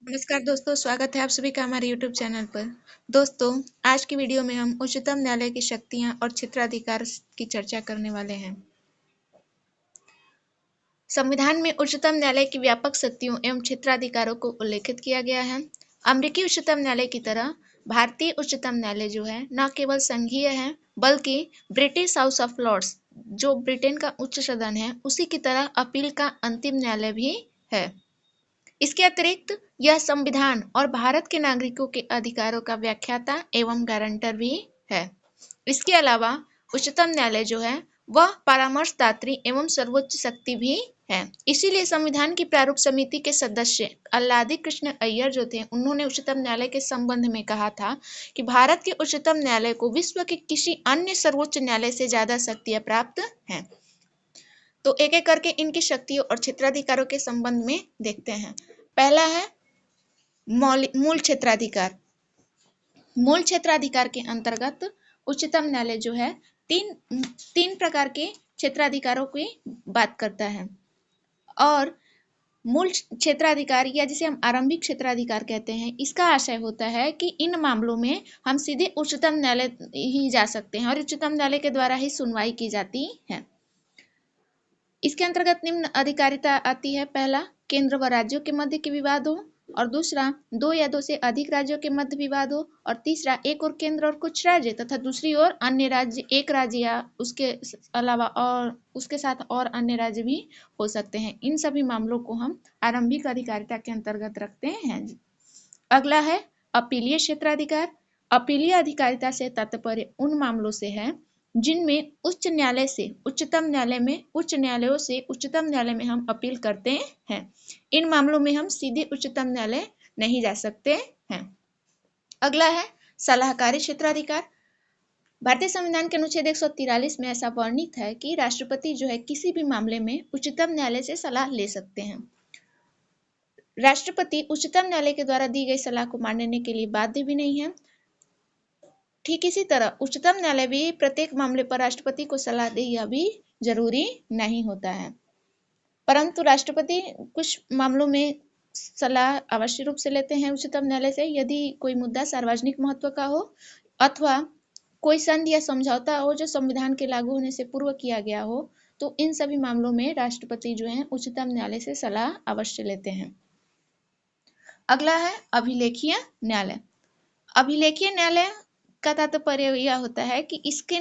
नमस्कार दोस्तों, स्वागत है आप सभी का हमारे YouTube चैनल पर। दोस्तों, आज की वीडियो में हम उच्चतम न्यायालय की शक्तियां और क्षेत्राधिकार की चर्चा करने वाले हैं। संविधान में उच्चतम न्यायालय की व्यापक शक्तियों एवं क्षेत्राधिकारों को उल्लेखित किया गया है। अमेरिकी उच्चतम न्यायालय की तरह भारतीय उच्चतम न्यायालय जो है न केवल संघीय है बल्कि ब्रिटिश हाउस ऑफ लॉर्ड्स जो ब्रिटेन का उच्च सदन है उसी की तरह अपील का अंतिम न्यायालय भी है। इसके अतिरिक्त यह संविधान और भारत के नागरिकों के अधिकारों का व्याख्याता एवं गारंटर भी है। इसके अलावा उच्चतम न्यायालय जो है वह परामर्शदात्री एवं सर्वोच्च शक्ति भी है। इसीलिए संविधान की प्रारूप समिति के सदस्य अल्लादी कृष्ण अय्यर जो थे उन्होंने उच्चतम न्यायालय के संबंध में कहा था कि भारत के उच्चतम न्यायालय को विश्व के किसी अन्य सर्वोच्च न्यायालय से ज्यादा शक्तियां प्राप्त हैं। तो एक एक करके इनकी शक्तियों और क्षेत्राधिकारों के संबंध में देखते हैं। पहला है मूल क्षेत्राधिकार। मूल क्षेत्राधिकार के अंतर्गत उच्चतम न्यायालय जो है तीन प्रकार के क्षेत्राधिकारों की बात करता है। और मूल क्षेत्राधिकार या जिसे हम आरंभिक क्षेत्राधिकार कहते हैं, इसका आशय होता है कि इन मामलों में हम सीधे उच्चतम न्यायालय ही जा सकते हैं और उच्चतम न्यायालय के द्वारा ही सुनवाई की जाती है। इसके अंतर्गत निम्न अधिकारिता आती है। पहला, केंद्र व राज्यों के मध्य के विवाद हो, और दूसरा, दो या दो से अधिक राज्यों के मध्य विवाद हो, और तीसरा, एक और केंद्र और कुछ राज्य तथा दूसरी ओर अन्य राज्य, एक राज्य या उसके अलावा और उसके साथ और अन्य राज्य भी हो सकते हैं। इन सभी मामलों को हम आरंभिक अधिकारिता के अंतर्गत रखते हैं। अगला है अपीलीय क्षेत्राधिकार। अपीलीय अधिकारिता से तात्पर्य उन मामलों से है जिनमें उच्च न्यायालय से उच्चतम न्यायालय में, उच्च न्यायालयों से उच्चतम न्यायालय में हम अपील करते हैं। इन मामलों में हम सीधे उच्चतम न्यायालय नहीं जा सकते हैं। अगला है सलाहकारी क्षेत्राधिकार। भारतीय संविधान के अनुच्छेद 143 में ऐसा वर्णित है कि राष्ट्रपति जो है किसी भी मामले में उच्चतम न्यायालय से सलाह ले सकते हैं। राष्ट्रपति उच्चतम न्यायालय के द्वारा दी गई सलाह को मानने के लिए बाध्य भी नहीं है। ठीक इसी तरह उच्चतम न्यायालय भी प्रत्येक मामले पर राष्ट्रपति को सलाह दे, यह भी जरूरी नहीं होता है, परंतु राष्ट्रपति कुछ मामलों में सलाह अवश्य रूप से लेते हैं उच्चतम न्यायालय से। यदि कोई मुद्दा सार्वजनिक महत्व का हो अथवा कोई संधि या समझौता हो जो संविधान के लागू होने से पूर्व किया गया हो, तो इन सभी मामलों में राष्ट्रपति जो है उच्चतम न्यायालय से सलाह अवश्य लेते हैं। अगला है अभिलेखीय न्यायालय। अभिलेखीय न्यायालय का तात्पर्य यह होता है कि इसके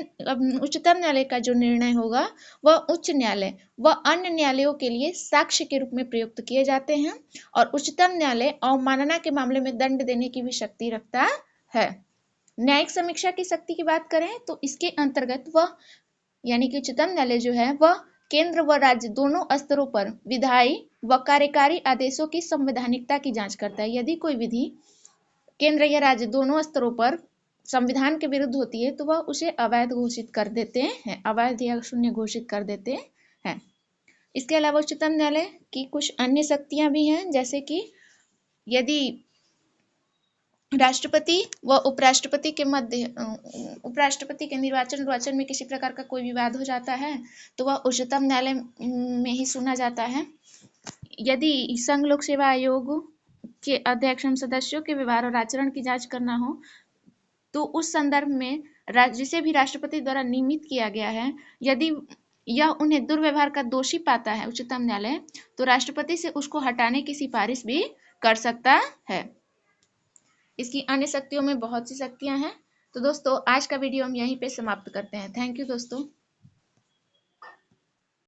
उच्चतम न्यायालय का जो निर्णय होगा वह उच्च न्यायालय व अन्य न्यायालयों के लिए साक्ष्य के रूप में प्रयुक्त किए जाते हैं, और उच्चतम न्यायालय अवमानना के मामले में दंड देने की भी शक्ति रखता है। न्यायिक समीक्षा की शक्ति की बात करें तो इसके अंतर्गत वह यानी कि उच्चतम न्यायालय जो है वह केंद्र व राज्य दोनों स्तरों पर विधायी व कार्यकारी आदेशों की संवैधानिकता की जांच करता है। यदि कोई विधि केंद्र या राज्य दोनों स्तरों पर संविधान के विरुद्ध होती है तो वह उसे अवैध घोषित कर देते हैं, अवैध या शून्य घोषित कर देते हैं। इसके अलावा उच्चतम न्यायालय की कुछ अन्य शक्तियां भी हैं, जैसे कि यदि राष्ट्रपति व उपराष्ट्रपति के निर्वाचन में किसी प्रकार का कोई विवाद हो जाता है तो वह उच्चतम न्यायालय में ही सुना जाता है। यदि संघ लोक सेवा आयोग के अध्यक्ष एवं सदस्यों के व्यवहार और आचरण की जांच करना हो तो उस संदर्भ में जिसे भी राष्ट्रपति द्वारा नियमित किया गया है, यदि यह उन्हें दुर्व्यवहार का दोषी पाता है उच्चतम न्यायालय, तो राष्ट्रपति से उसको हटाने की सिफारिश भी कर सकता है। इसकी अन्य शक्तियों में बहुत सी शक्तियां हैं। तो दोस्तों, आज का वीडियो हम यहीं पे समाप्त करते हैं। थैंक यू दोस्तों।